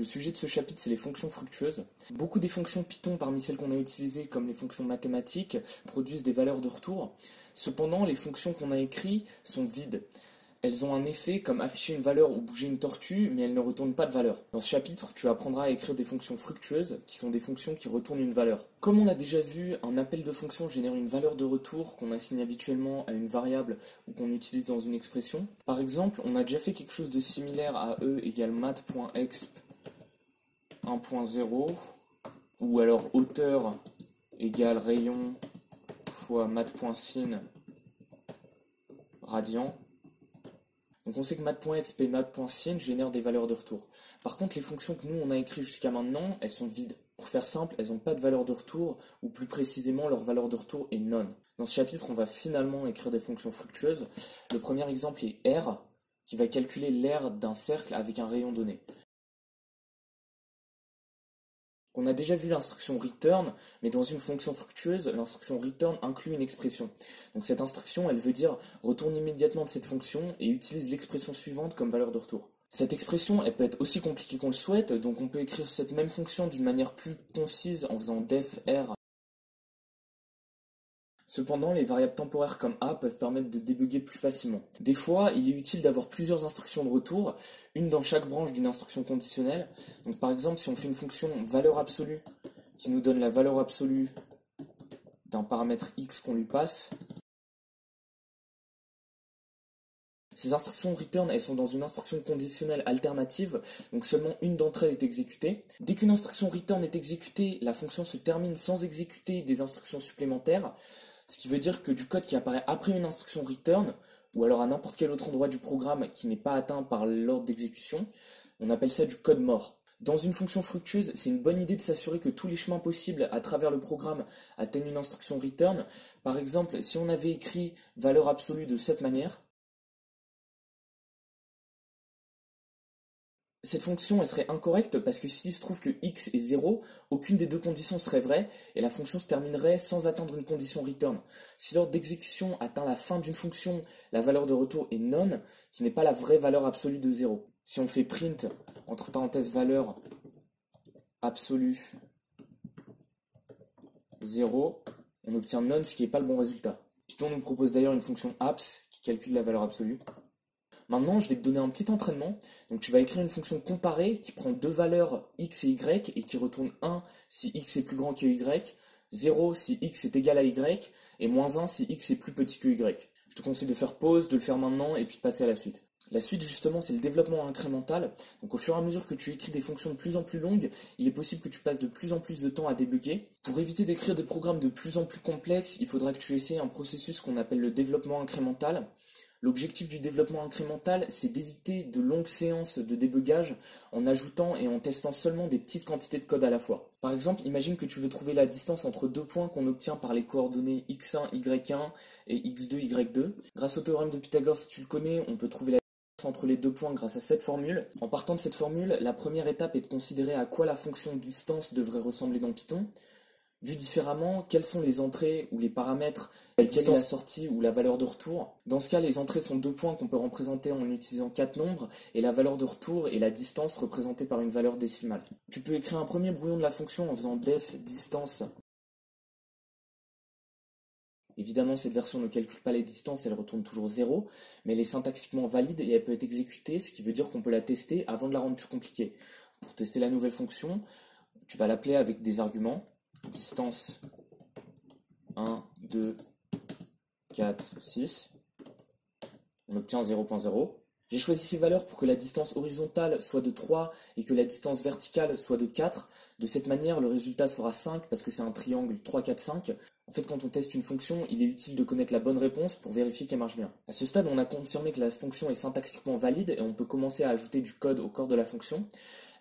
Le sujet de ce chapitre, c'est les fonctions fructueuses. Beaucoup des fonctions Python, parmi celles qu'on a utilisées, comme les fonctions mathématiques, produisent des valeurs de retour. Cependant, les fonctions qu'on a écrites sont vides. Elles ont un effet comme afficher une valeur ou bouger une tortue, mais elles ne retournent pas de valeur. Dans ce chapitre, tu apprendras à écrire des fonctions fructueuses, qui sont des fonctions qui retournent une valeur. Comme on a déjà vu, un appel de fonction génère une valeur de retour qu'on assigne habituellement à une variable ou qu'on utilise dans une expression. Par exemple, on a déjà fait quelque chose de similaire à e égale math.exp 1.0, ou alors hauteur égale rayon fois math.sin radian. Donc on sait que math.exp et math.sin génèrent des valeurs de retour. Par contre, les fonctions que nous on a écrites jusqu'à maintenant, elles sont vides. Pour faire simple, elles n'ont pas de valeur de retour, ou plus précisément, leur valeur de retour est none. Dans ce chapitre, on va finalement écrire des fonctions fructueuses. Le premier exemple est R, qui va calculer l'aire d'un cercle avec un rayon donné. On a déjà vu l'instruction return, mais dans une fonction fructueuse, l'instruction return inclut une expression. Donc cette instruction, elle veut dire retourne immédiatement de cette fonction et utilise l'expression suivante comme valeur de retour. Cette expression, elle peut être aussi compliquée qu'on le souhaite, donc on peut écrire cette même fonction d'une manière plus concise en faisant def r. Cependant, les variables temporaires comme a peuvent permettre de débugger plus facilement. Des fois, il est utile d'avoir plusieurs instructions de retour, une dans chaque branche d'une instruction conditionnelle. Donc par exemple, si on fait une fonction valeur absolue qui nous donne la valeur absolue d'un paramètre x qu'on lui passe, ces instructions return, elles sont dans une instruction conditionnelle alternative, donc seulement une d'entre elles est exécutée. Dès qu'une instruction return est exécutée, la fonction se termine sans exécuter des instructions supplémentaires, ce qui veut dire que du code qui apparaît après une instruction return, ou alors à n'importe quel autre endroit du programme qui n'est pas atteint par l'ordre d'exécution, on appelle ça du code mort. Dans une fonction fructueuse, c'est une bonne idée de s'assurer que tous les chemins possibles à travers le programme atteignent une instruction return. Par exemple, si on avait écrit valeur absolue de cette manière, cette fonction elle serait incorrecte parce que s'il se trouve que x est 0, aucune des deux conditions serait vraie et la fonction se terminerait sans atteindre une condition return. Si l'ordre d'exécution atteint la fin d'une fonction, la valeur de retour est none, qui n'est pas la vraie valeur absolue de 0. Si on fait print, entre parenthèses valeur absolue 0, on obtient none, ce qui n'est pas le bon résultat. Python nous propose d'ailleurs une fonction abs qui calcule la valeur absolue. Maintenant, je vais te donner un petit entraînement. Donc, tu vas écrire une fonction comparée qui prend deux valeurs x et y et qui retourne 1 si x est plus grand que y, 0 si x est égal à y et moins 1 si x est plus petit que y. Je te conseille de faire pause, de le faire maintenant et puis de passer à la suite. La suite, justement, c'est le développement incrémental. Donc, au fur et à mesure que tu écris des fonctions de plus en plus longues, il est possible que tu passes de plus en plus de temps à débugger. Pour éviter d'écrire des programmes de plus en plus complexes, il faudra que tu essaies un processus qu'on appelle le développement incrémental. L'objectif du développement incrémental, c'est d'éviter de longues séances de débugage en ajoutant et en testant seulement des petites quantités de code à la fois. Par exemple, imagine que tu veux trouver la distance entre deux points qu'on obtient par les coordonnées x1, y1 et x2, y2. Grâce au théorème de Pythagore, si tu le connais, on peut trouver la distance entre les deux points grâce à cette formule. En partant de cette formule, la première étape est de considérer à quoi la fonction distance devrait ressembler dans Python. Vu différemment, quelles sont les entrées ou les paramètres, quelle est la sortie ou la valeur de retour. Dans ce cas, les entrées sont deux points qu'on peut représenter en utilisant 4 nombres, et la valeur de retour est la distance représentée par une valeur décimale. Tu peux écrire un premier brouillon de la fonction en faisant def distance. Évidemment, cette version ne calcule pas les distances, elle retourne toujours 0, mais elle est syntaxiquement valide et elle peut être exécutée, ce qui veut dire qu'on peut la tester avant de la rendre plus compliquée. Pour tester la nouvelle fonction, tu vas l'appeler avec des arguments. Distance 1, 2, 4, 6. On obtient 0.0. J'ai choisi ces valeurs pour que la distance horizontale soit de 3 et que la distance verticale soit de 4. De cette manière, le résultat sera 5 parce que c'est un triangle 3, 4, 5. En fait, quand on teste une fonction, il est utile de connaître la bonne réponse pour vérifier qu'elle marche bien. À ce stade, on a confirmé que la fonction est syntaxiquement valide et on peut commencer à ajouter du code au corps de la fonction.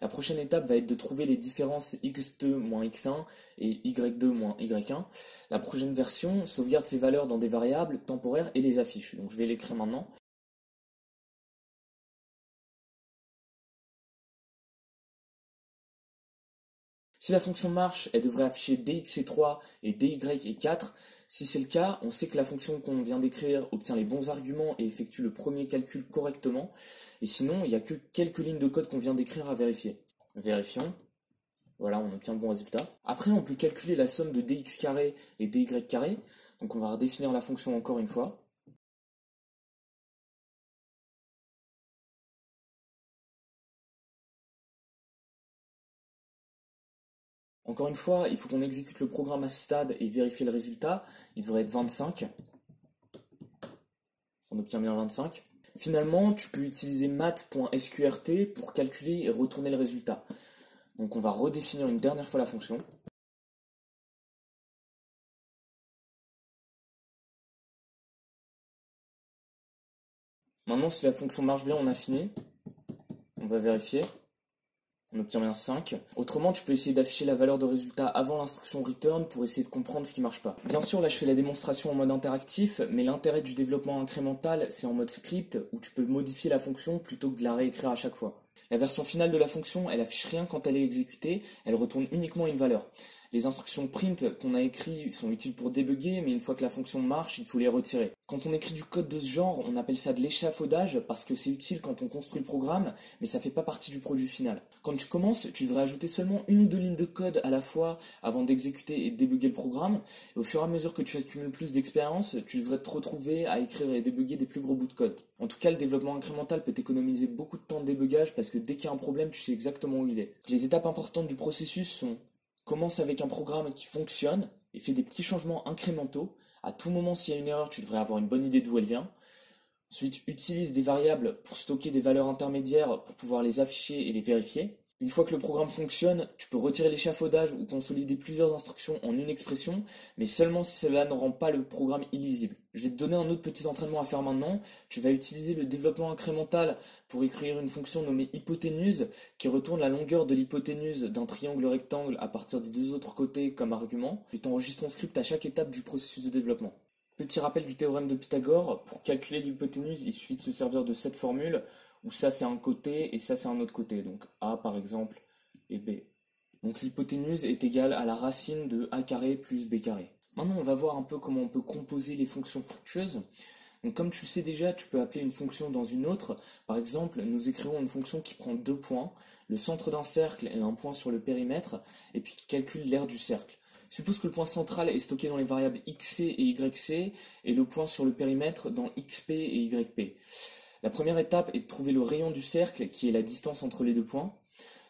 La prochaine étape va être de trouver les différences x2 moins x1 et y2 moins y1. La prochaine version sauvegarde ces valeurs dans des variables temporaires et les affiche. Donc je vais l'écrire maintenant. Si la fonction marche, elle devrait afficher dx est 3 et dy est 4. Si c'est le cas, on sait que la fonction qu'on vient d'écrire obtient les bons arguments et effectue le premier calcul correctement. Et sinon, il n'y a que quelques lignes de code qu'on vient d'écrire à vérifier. Vérifions. Voilà, on obtient le bon résultat. Après, on peut calculer la somme de dx carré et dy carré. Donc on va redéfinir la fonction encore une fois. Encore une fois, il faut qu'on exécute le programme à ce stade et vérifier le résultat. Il devrait être 25. On obtient bien 25. Finalement, tu peux utiliser math.sqrt pour calculer et retourner le résultat. Donc on va redéfinir une dernière fois la fonction. Maintenant, si la fonction marche bien en affiné, on va vérifier. On obtient bien 5. Autrement, tu peux essayer d'afficher la valeur de résultat avant l'instruction return pour essayer de comprendre ce qui marche pas. Bien sûr, là je fais la démonstration en mode interactif, mais l'intérêt du développement incrémental, c'est en mode script où tu peux modifier la fonction plutôt que de la réécrire à chaque fois. La version finale de la fonction, elle affiche rien quand elle est exécutée, elle retourne uniquement une valeur. Les instructions print qu'on a écrites sont utiles pour débugger, mais une fois que la fonction marche, il faut les retirer. Quand on écrit du code de ce genre, on appelle ça de l'échafaudage parce que c'est utile quand on construit le programme, mais ça fait pas partie du produit final. Quand tu commences, tu devrais ajouter seulement une ou deux lignes de code à la fois avant d'exécuter et de débugger le programme. Et au fur et à mesure que tu accumules plus d'expérience, tu devrais te retrouver à écrire et débugger des plus gros bouts de code. En tout cas, le développement incrémental peut t'économiser beaucoup de temps de débugage parce que dès qu'il y a un problème, tu sais exactement où il est. Les étapes importantes du processus sont: commence avec un programme qui fonctionne et fais des petits changements incrémentaux. À tout moment, s'il y a une erreur, tu devrais avoir une bonne idée d'où elle vient. Ensuite, utilise des variables pour stocker des valeurs intermédiaires pour pouvoir les afficher et les vérifier. Une fois que le programme fonctionne, tu peux retirer l'échafaudage ou consolider plusieurs instructions en une expression, mais seulement si cela ne rend pas le programme illisible. Je vais te donner un autre petit entraînement à faire maintenant. Tu vas utiliser le développement incrémental pour écrire une fonction nommée hypoténuse qui retourne la longueur de l'hypoténuse d'un triangle rectangle à partir des deux autres côtés comme argument. Puis t'enregistres ton script à chaque étape du processus de développement. Petit rappel du théorème de Pythagore, pour calculer l'hypoténuse, il suffit de se servir de cette formule où ça c'est un côté et ça c'est un autre côté, donc A par exemple et B. Donc l'hypoténuse est égale à la racine de A carré plus B carré. Maintenant on va voir un peu comment on peut composer les fonctions fructueuses. Donc comme tu le sais déjà, tu peux appeler une fonction dans une autre. Par exemple, nous écrivons une fonction qui prend deux points, le centre d'un cercle et un point sur le périmètre, et puis qui calcule l'aire du cercle. Suppose que le point central est stocké dans les variables xc et yc, et le point sur le périmètre dans xp et yp. La première étape est de trouver le rayon du cercle, qui est la distance entre les deux points.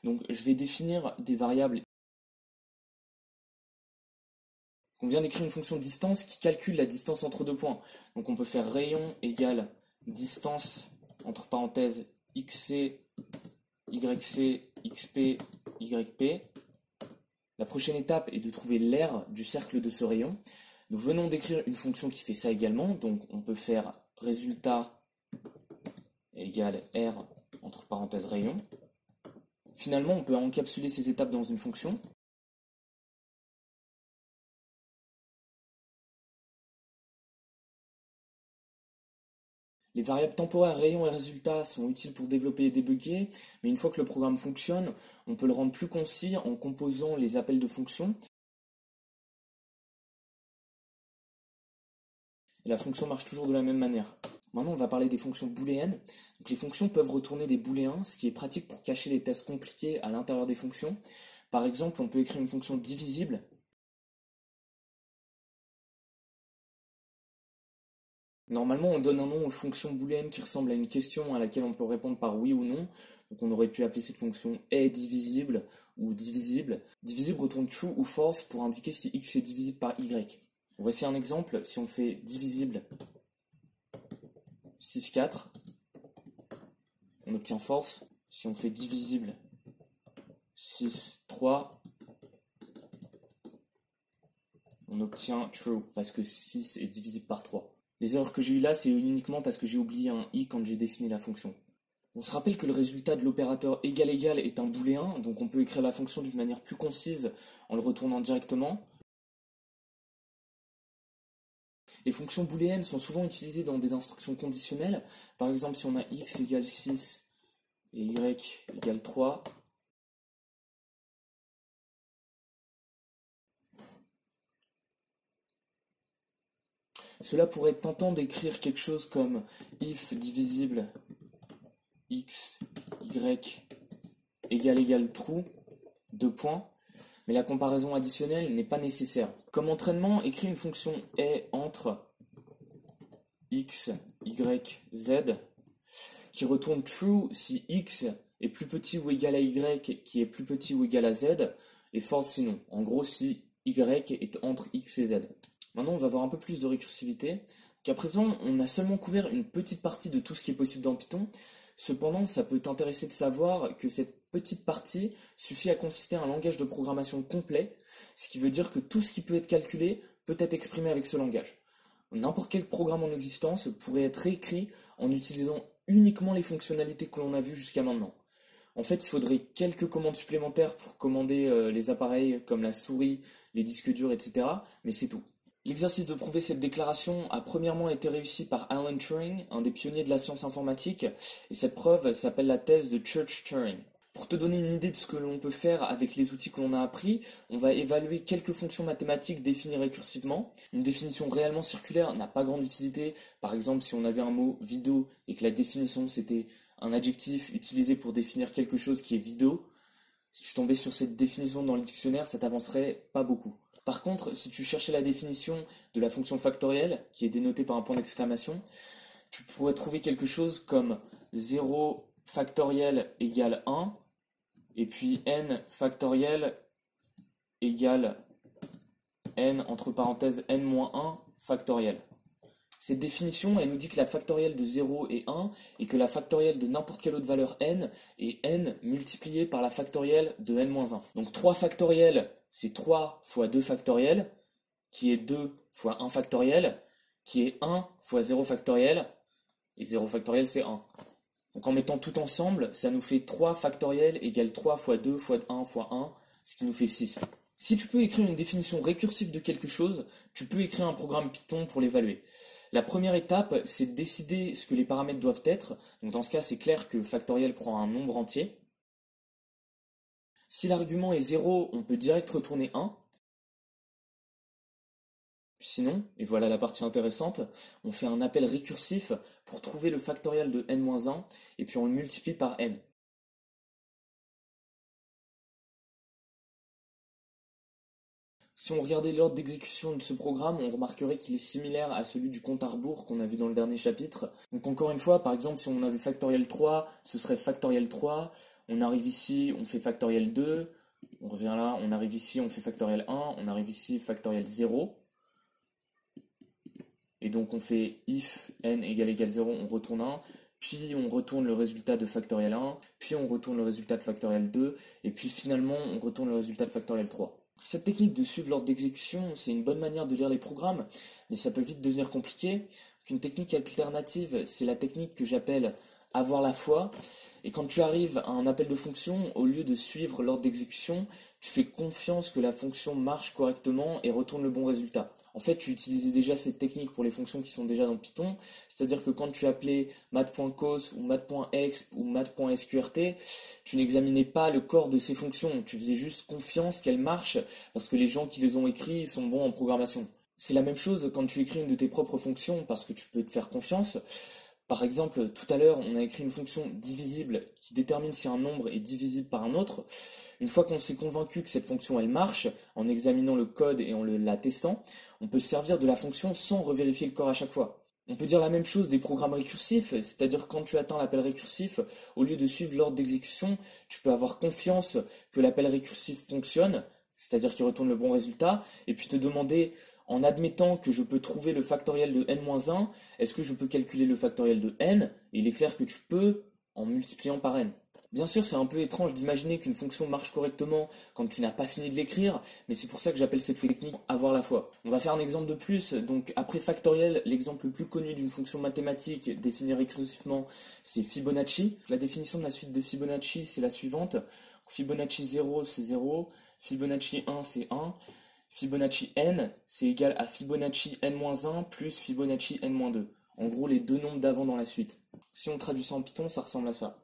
Donc je vais définir des variables. On vient d'écrire une fonction distance qui calcule la distance entre deux points. Donc on peut faire rayon égale distance, entre parenthèses, xc, yc, xp, yp. La prochaine étape est de trouver l'aire du cercle de ce rayon. Nous venons d'écrire une fonction qui fait ça également, donc on peut faire résultat égale R entre parenthèses rayon. Finalement, on peut encapsuler ces étapes dans une fonction. Les variables temporaires rayon et résultat sont utiles pour développer et débugger, mais une fois que le programme fonctionne, on peut le rendre plus concis en composant les appels de fonctions. Et la fonction marche toujours de la même manière. Maintenant, on va parler des fonctions booléennes. Donc, les fonctions peuvent retourner des booléens, ce qui est pratique pour cacher les tests compliqués à l'intérieur des fonctions. Par exemple, on peut écrire une fonction divisible. Normalement, on donne un nom aux fonctions booléennes qui ressemble à une question à laquelle on peut répondre par oui ou non. Donc, on aurait pu appeler cette fonction est divisible ou divisible. Divisible retourne true ou false pour indiquer si x est divisible par y. Voici un exemple. Si on fait divisible 6, 4, on obtient false. Si on fait divisible 6, 3, on obtient true, parce que 6 est divisible par 3. Les erreurs que j'ai eues là, c'est uniquement parce que j'ai oublié un i quand j'ai défini la fonction. On se rappelle que le résultat de l'opérateur égal-égal est un booléen, donc on peut écrire la fonction d'une manière plus concise en le retournant directement. Les fonctions booléennes sont souvent utilisées dans des instructions conditionnelles. Par exemple, si on a x égale 6 et y égale 3, cela pourrait être tentant d'écrire quelque chose comme if divisible x, y égale true, deux points, mais la comparaison additionnelle n'est pas nécessaire. Comme entraînement, écris une fonction est entre x, y, z, qui retourne true si x est plus petit ou égal à y, qui est plus petit ou égal à z, et false sinon. En gros, si y est entre x et z. Maintenant, on va voir un peu plus de récursivité. Qu'à présent, on a seulement couvert une petite partie de tout ce qui est possible dans Python. Cependant, ça peut t'intéresser de savoir que cette petite partie suffit à consister à un langage de programmation complet, ce qui veut dire que tout ce qui peut être calculé peut être exprimé avec ce langage. N'importe quel programme en existence pourrait être réécrit en utilisant uniquement les fonctionnalités que l'on a vues jusqu'à maintenant. En fait, il faudrait quelques commandes supplémentaires pour commander les appareils comme la souris, les disques durs, etc. Mais c'est tout. L'exercice de prouver cette déclaration a premièrement été réussi par Alan Turing, un des pionniers de la science informatique, et cette preuve s'appelle la thèse de Church-Turing. Pour te donner une idée de ce que l'on peut faire avec les outils que l'on a appris, on va évaluer quelques fonctions mathématiques définies récursivement. Une définition réellement circulaire n'a pas grande utilité. Par exemple, si on avait un mot vidéo et que la définition c'était un adjectif utilisé pour définir quelque chose qui est vidéo, si tu tombais sur cette définition dans le dictionnaire, ça t'avancerait pas beaucoup. Par contre, si tu cherchais la définition de la fonction factorielle, qui est dénotée par un point d'exclamation, tu pourrais trouver quelque chose comme 0 factoriel égale 1, et puis n factoriel égale n entre parenthèses n-1 factoriel. Cette définition, elle nous dit que la factorielle de 0 est 1 et que la factorielle de n'importe quelle autre valeur n est n multiplié par la factorielle de n-1. Donc 3 factoriel, c'est 3 fois 2 factoriel, qui est 2 fois 1 factoriel, qui est 1 fois 0 factoriel, et 0 factoriel c'est 1. Donc en mettant tout ensemble, ça nous fait 3 factoriel égale 3 fois 2 fois 1 fois 1, ce qui nous fait 6. Si tu peux écrire une définition récursive de quelque chose, tu peux écrire un programme Python pour l'évaluer. La première étape, c'est de décider ce que les paramètres doivent être. Donc dans ce cas, c'est clair que factoriel prend un nombre entier. Si l'argument est 0, on peut direct retourner 1. Sinon, et voilà la partie intéressante, on fait un appel récursif pour trouver le factoriel de n-1 et puis on le multiplie par n. Si on regardait l'ordre d'exécution de ce programme, on remarquerait qu'il est similaire à celui du compte à rebours qu'on a vu dans le dernier chapitre. Donc encore une fois, par exemple, si on avait factoriel 3, ce serait factoriel 3. On arrive ici, on fait factoriel 2. On revient là, on arrive ici, on fait factoriel 1. On arrive ici, factoriel 0. Et donc on fait if n égale 0, on retourne 1. Puis on retourne le résultat de factoriel 1. Puis on retourne le résultat de factoriel 2. Et puis finalement, on retourne le résultat de factoriel 3. Cette technique de suivre l'ordre d'exécution, c'est une bonne manière de lire les programmes, mais ça peut vite devenir compliqué. Une technique alternative, c'est la technique que j'appelle avoir la foi. Et quand tu arrives à un appel de fonction, au lieu de suivre l'ordre d'exécution, tu fais confiance que la fonction marche correctement et retourne le bon résultat. En fait, tu utilisais déjà cette technique pour les fonctions qui sont déjà dans Python, c'est-à-dire que quand tu appelais math.cos ou math.exp ou math.sqrt, tu n'examinais pas le corps de ces fonctions, tu faisais juste confiance qu'elles marchent parce que les gens qui les ont écrits sont bons en programmation. C'est la même chose quand tu écris une de tes propres fonctions parce que tu peux te faire confiance. Par exemple, tout à l'heure, on a écrit une fonction divisible qui détermine si un nombre est divisible par un autre. Une fois qu'on s'est convaincu que cette fonction elle marche, en examinant le code et en la testant, on peut se servir de la fonction sans revérifier le corps à chaque fois. On peut dire la même chose des programmes récursifs, c'est-à-dire quand tu atteins l'appel récursif, au lieu de suivre l'ordre d'exécution, tu peux avoir confiance que l'appel récursif fonctionne, c'est-à-dire qu'il retourne le bon résultat, et puis te demander, en admettant que je peux trouver le factoriel de n-1, est-ce que je peux calculer le factoriel de n? Et il est clair que tu peux en multipliant par n. Bien sûr, c'est un peu étrange d'imaginer qu'une fonction marche correctement quand tu n'as pas fini de l'écrire, mais c'est pour ça que j'appelle cette technique avoir la foi. On va faire un exemple de plus. Donc après factoriel, l'exemple le plus connu d'une fonction mathématique définie récursivement, c'est Fibonacci. La définition de la suite de Fibonacci, c'est la suivante. Fibonacci 0, c'est 0. Fibonacci 1, c'est 1. Fibonacci n, c'est égal à Fibonacci n-1 plus Fibonacci n-2. En gros, les deux nombres d'avant dans la suite. Si on traduit ça en Python, ça ressemble à ça.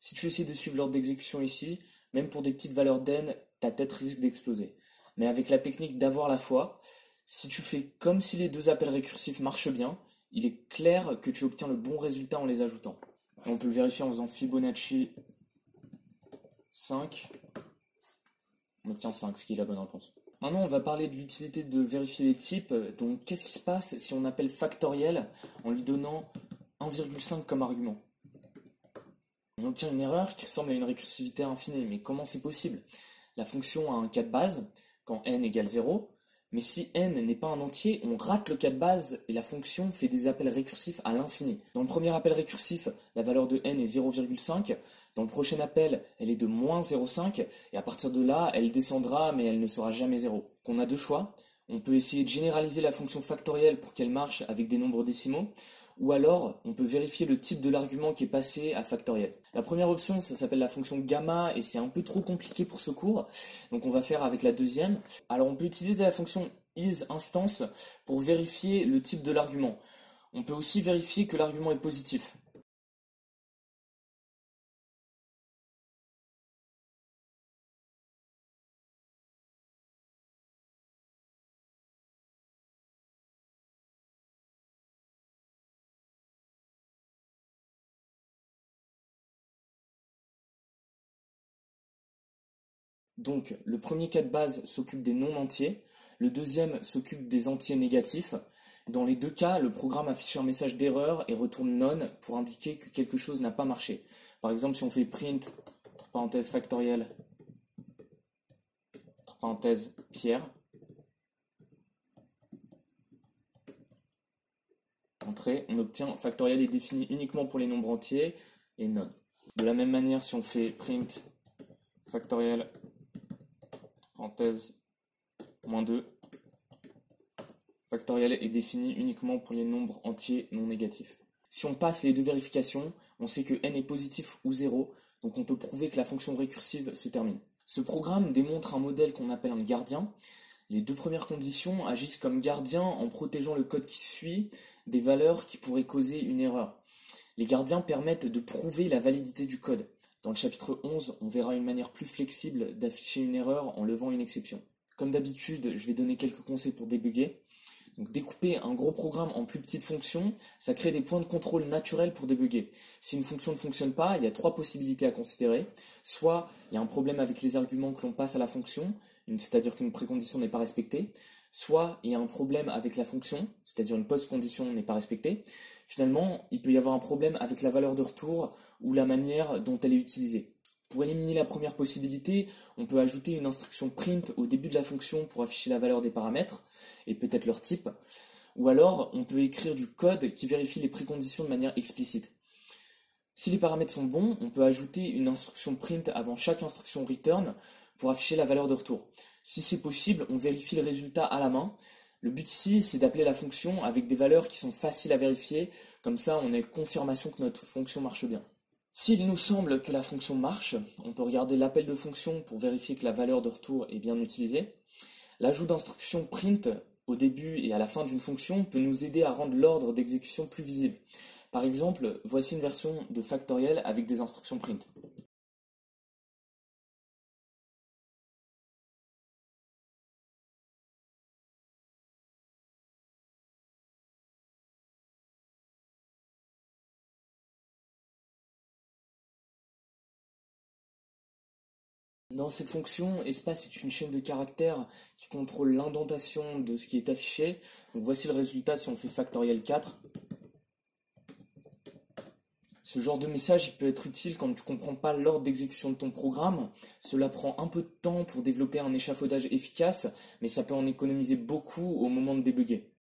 Si tu essaies de suivre l'ordre d'exécution ici, même pour des petites valeurs d'n, ta tête risque d'exploser. Mais avec la technique d'avoir la foi, si tu fais comme si les deux appels récursifs marchent bien, il est clair que tu obtiens le bon résultat en les ajoutant. Et on peut le vérifier en faisant Fibonacci 5. On obtient 5, ce qui est la bonne réponse. Maintenant, on va parler de l'utilité de vérifier les types. Donc, qu'est-ce qui se passe si on appelle factoriel en lui donnant 1,5 comme argument? On obtient une erreur qui ressemble à une récursivité infinie. Mais comment c'est possible? La fonction a un cas de base quand n égale 0. Mais si n n'est pas un entier, on rate le cas de base et la fonction fait des appels récursifs à l'infini. Dans le premier appel récursif, la valeur de n est 0,5. Dans le prochain appel, elle est de moins 0,5. Et à partir de là, elle descendra, mais elle ne sera jamais 0. On a deux choix. On peut essayer de généraliser la fonction factorielle pour qu'elle marche avec des nombres décimaux. Ou alors, on peut vérifier le type de l'argument qui est passé à factoriel. La première option, ça s'appelle la fonction gamma et c'est un peu trop compliqué pour ce cours. Donc on va faire avec la deuxième. Alors on peut utiliser la fonction isInstance pour vérifier le type de l'argument. On peut aussi vérifier que l'argument est positif. Donc, le premier cas de base s'occupe des non entiers, le deuxième s'occupe des entiers négatifs. Dans les deux cas, le programme affiche un message d'erreur et retourne none pour indiquer que quelque chose n'a pas marché. Par exemple, si on fait print, entre parenthèses factoriel, entre parenthèses Pierre, entrée, on obtient factoriel est défini uniquement pour les nombres entiers et none. De la même manière, si on fait print factoriel parenthèse moins 2, factoriel est défini uniquement pour les nombres entiers non négatifs. Si on passe les deux vérifications, on sait que n est positif ou 0, donc on peut prouver que la fonction récursive se termine. Ce programme démontre un modèle qu'on appelle un gardien. Les deux premières conditions agissent comme gardien en protégeant le code qui suit des valeurs qui pourraient causer une erreur. Les gardiens permettent de prouver la validité du code. Dans le chapitre 11, on verra une manière plus flexible d'afficher une erreur en levant une exception. Comme d'habitude, je vais donner quelques conseils pour débugger. Donc, découper un gros programme en plus petites fonctions, ça crée des points de contrôle naturels pour débugger. Si une fonction ne fonctionne pas, il y a trois possibilités à considérer. Soit il y a un problème avec les arguments que l'on passe à la fonction, c'est-à-dire qu'une précondition n'est pas respectée. Soit il y a un problème avec la fonction, c'est-à-dire une post-condition n'est pas respectée. Finalement, il peut y avoir un problème avec la valeur de retour ou la manière dont elle est utilisée. Pour éliminer la première possibilité, on peut ajouter une instruction print au début de la fonction pour afficher la valeur des paramètres et peut-être leur type. Ou alors, on peut écrire du code qui vérifie les préconditions de manière explicite. Si les paramètres sont bons, on peut ajouter une instruction print avant chaque instruction return pour afficher la valeur de retour. Si c'est possible, on vérifie le résultat à la main. Le but ici, c'est d'appeler la fonction avec des valeurs qui sont faciles à vérifier. Comme ça, on a confirmation que notre fonction marche bien. S'il nous semble que la fonction marche, on peut regarder l'appel de fonction pour vérifier que la valeur de retour est bien utilisée. L'ajout d'instructions print au début et à la fin d'une fonction peut nous aider à rendre l'ordre d'exécution plus visible. Par exemple, voici une version de factoriel avec des instructions print. Dans cette fonction, espace est une chaîne de caractères qui contrôle l'indentation de ce qui est affiché. Donc voici le résultat si on fait factoriel 4. Ce genre de message il peut être utile quand tu ne comprends pas l'ordre d'exécution de ton programme. Cela prend un peu de temps pour développer un échafaudage efficace, mais ça peut en économiser beaucoup au moment de débugger.